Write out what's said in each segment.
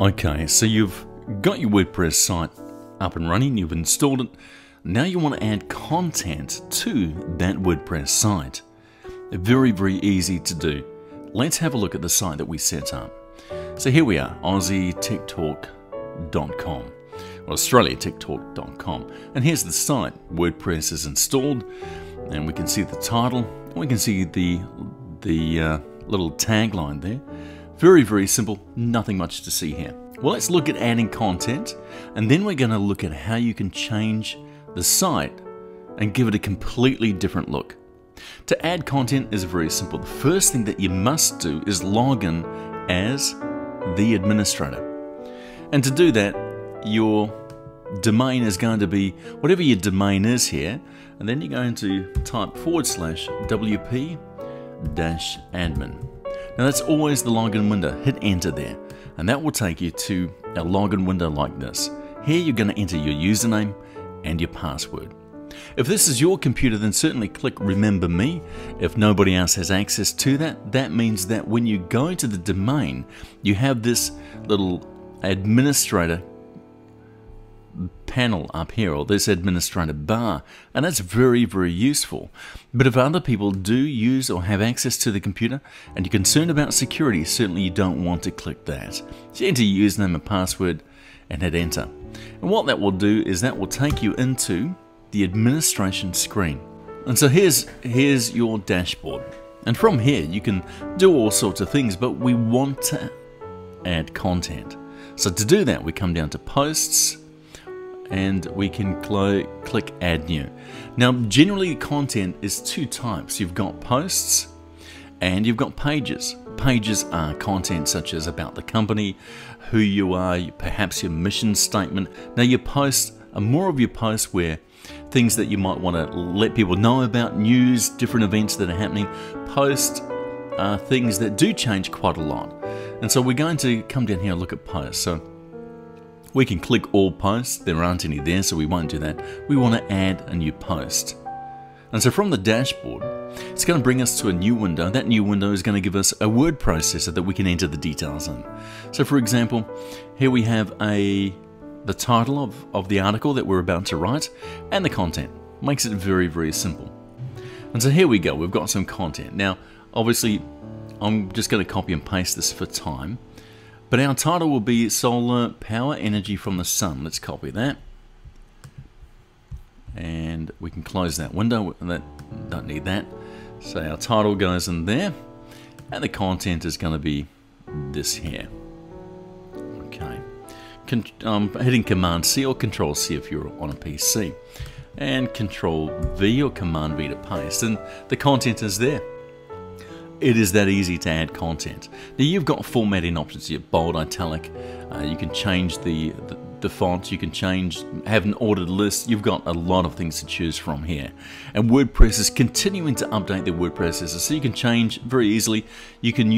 Okay, so you've got your WordPress site up and running, you've installed it. Now you want to add content to that WordPress site. Very, very easy to do. Let's have a look at the site that we set up. So here we are, AussieTechTalk.com, or AustraliaTechTalk.com. And here's the site. WordPress is installed, and we can see the title. We can see the little tagline there. Very, very simple, nothing much to see here. Well, let's look at adding content, and then we're going to look at how you can change the site and give it a completely different look. To add content is very simple. The first thing that you must do is log in as the administrator. And to do that, your domain is going to be whatever your domain is here, and then you're going to type /WP-admin. Now that's always the login window. Hit enter there, and that will take you to a login window like this. Here you're going to enter your username and your password. If this is your computer, then certainly click Remember Me. If nobody else has access to that, that means that when you go to the domain, you have this little administrator panel up here, or this administrator bar, and that's very, very useful. But if other people do use or have access to the computer and you're concerned about security, certainly you don't want to click that. So enter your username and password and hit enter. And what that will do is that will take you into the administration screen. And so here's your dashboard. And from here you can do all sorts of things, but we want to add content. So to do that, we come down to posts, and we can click Add New. Now, generally content is two types. You've got posts and you've got pages. Pages are content such as about the company, who you are, perhaps your mission statement. Now your posts are more of your posts where things that you might want to let people know about, news, different events that are happening. Posts are things that do change quite a lot. And so we're going to come down here and look at posts. So we can click all posts. There aren't any there, so we won't do that. We want to add a new post. And so from the dashboard, it's going to bring us to a new window. That new window is going to give us a word processor that we can enter the details in. So for example, here we have the title of the article that we're about to write and the content. Makes it very, very simple. And so here we go. We've got some content. Now, obviously, I'm just going to copy and paste this for time. But our title will be Solar Power Energy from the Sun. Let's copy that. And we can close that window. Don't need that. So our title goes in there. And the content is going to be this here. Okay. Hitting Command C or Control C if you're on a PC. And Control V or Command V to paste. And the content is there. It is that easy to add content. Now you've got formatting options here, bold, italic. You can change the font. You can have an ordered list. You've got a lot of things to choose from here. And WordPress is continuing to update their word processor, so you can change very easily. You can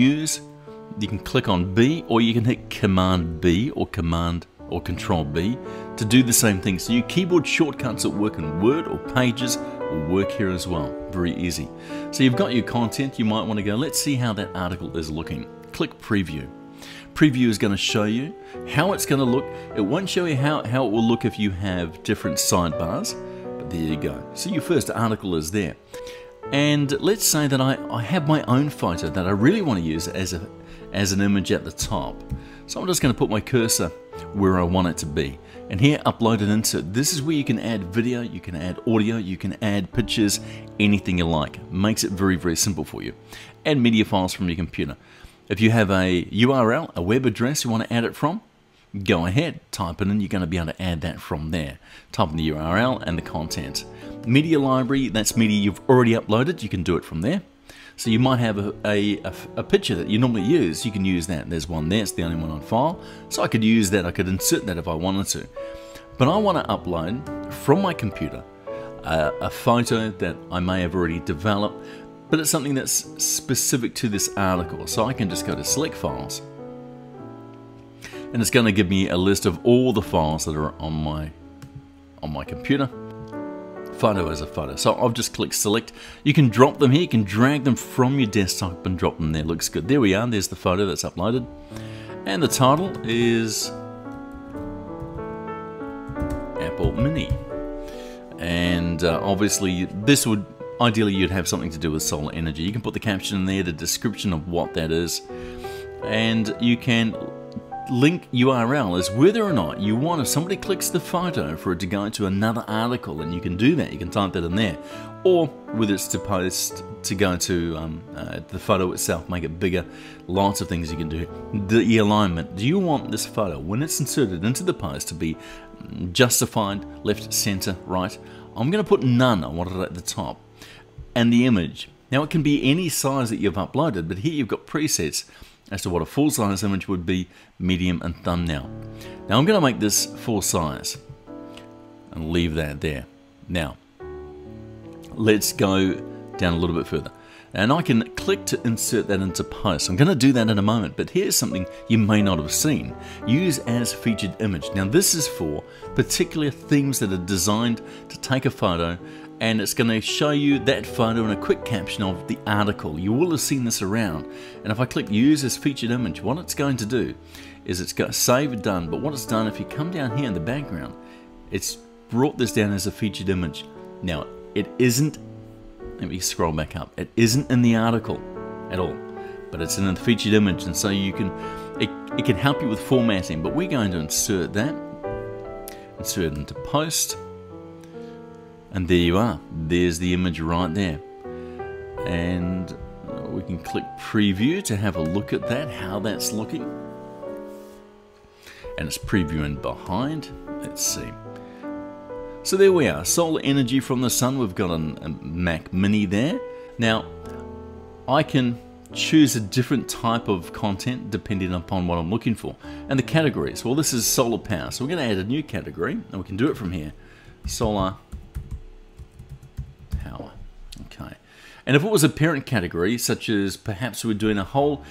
click on B, or you can hit Command B or Control B to do the same thing. So your keyboard shortcuts that work in Word or Pages will work here as well. Very easy. So you've got your content. You might want to go, let's see how that article is looking. Click Preview. Preview is going to show you how it's going to look. It won't show you how it will look if you have different sidebars, but there you go. So your first article is there. And let's say that I have my own photo that I really want to use as an image at the top. So I'm just going to put my cursor where I want it to be. And here, upload and insert. This is where you can add video, you can add audio, you can add pictures, anything you like. Makes it very, very simple for you. Add media files from your computer. If you have a URL, a web address you want to add it from, go ahead, type it in. You're going to be able to add that from there. Type in the URL and the content. Media library, that's media you've already uploaded. You can do it from there. So you might have a picture that you normally use. You can use that. There's one there. It's the only one on file. So I could use that. I could insert that if I wanted to. But I want to upload from my computer a photo that I may have already developed, but it's something that's specific to this article. So I can just go to Select Files. And it's going to give me a list of all the files that are on my computer. Photo as a photo. So I've just clicked select. You can drop them here. You can drag them from your desktop and drop them there. Looks good. There we are. There's the photo that's uploaded. And the title is Apple Mini. And obviously this would, ideally you'd have something to do with solar energy. You can put the caption in there, the description of what that is, and you can link URL as whether or not you want, if somebody clicks the photo, for it to go to another article, and you can do that. You can type that in there, or whether it's to post to go to the photo itself, make it bigger. Lots of things you can do. The alignment. Do you want this photo, when it's inserted into the post, to be justified, left, center, right? I'm going to put none. I want it at the top. And the image. Now it can be any size that you've uploaded, but here you've got presets as to what a full-size image would be, medium, and thumbnail. Now I'm going to make this full size and leave that there. Now let's go down a little bit further, and I can click to insert that into post. I'm going to do that in a moment, but here's something you may not have seen. Use as featured image. Now this is for particular themes that are designed to take a photo, and it's going to show you that photo in a quick caption of the article. You will have seen this around, and if I click use as featured image, what it's going to do is it's got save done, but what it's done, if you come down here in the background, it's brought this down as a featured image. Now it isn't, let me scroll back up, it isn't in the article at all, but it's in a featured image, and so you can, it can help you with formatting, but we're going to insert that, insert it into post. And there you are. There's the image right there. And we can click preview to have a look at that, how that's looking. And it's previewing behind. Let's see. So there we are. Solar energy from the sun. We've got a Mac Mini there. Now, I can choose a different type of content depending upon what I'm looking for. And the categories. Well, this is solar power. So we're going to add a new category. And we can do it from here. Solar power. Okay. And if it was a parent category, such as perhaps we're doing a whole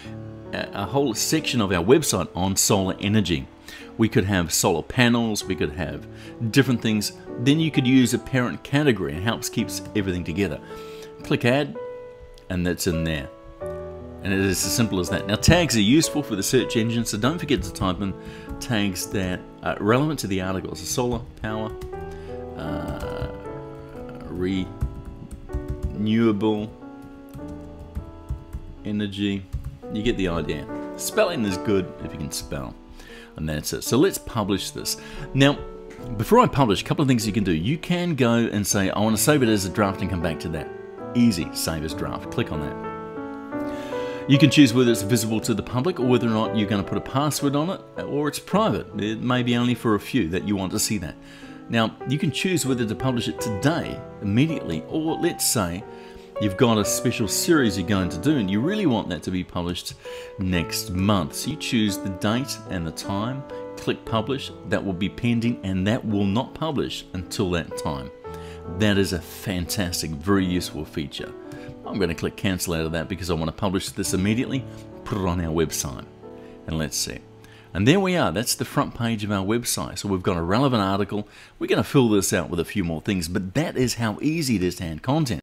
section of our website on solar energy, we could have solar panels, we could have different things, then you could use a parent category. It helps keeps everything together. Click add, and that's in there. And it is as simple as that. Now tags are useful for the search engine, so don't forget to type in tags that are relevant to the article. So solar power, renewable energy. You get the idea. Spelling is good if you can spell, and that's it. So let's publish this. Now before I publish, a couple of things you can do. You can go and say I want to save it as a draft and come back to that. Easy, save as draft. Click on that. You can choose whether it's visible to the public or whether or not you're going to put a password on it, or it's private. It may be only for a few that you want to see that. Now, you can choose whether to publish it today, immediately, or let's say you've got a special series you're going to do and you really want that to be published next month. So you choose the date and the time, click publish, that will be pending, and that will not publish until that time. That is a fantastic, very useful feature. I'm going to click cancel out of that because I want to publish this immediately, put it on our website, and let's see. And there we are. That's the front page of our website. So we've got a relevant article. We're going to fill this out with a few more things, but that is how easy it is to add content.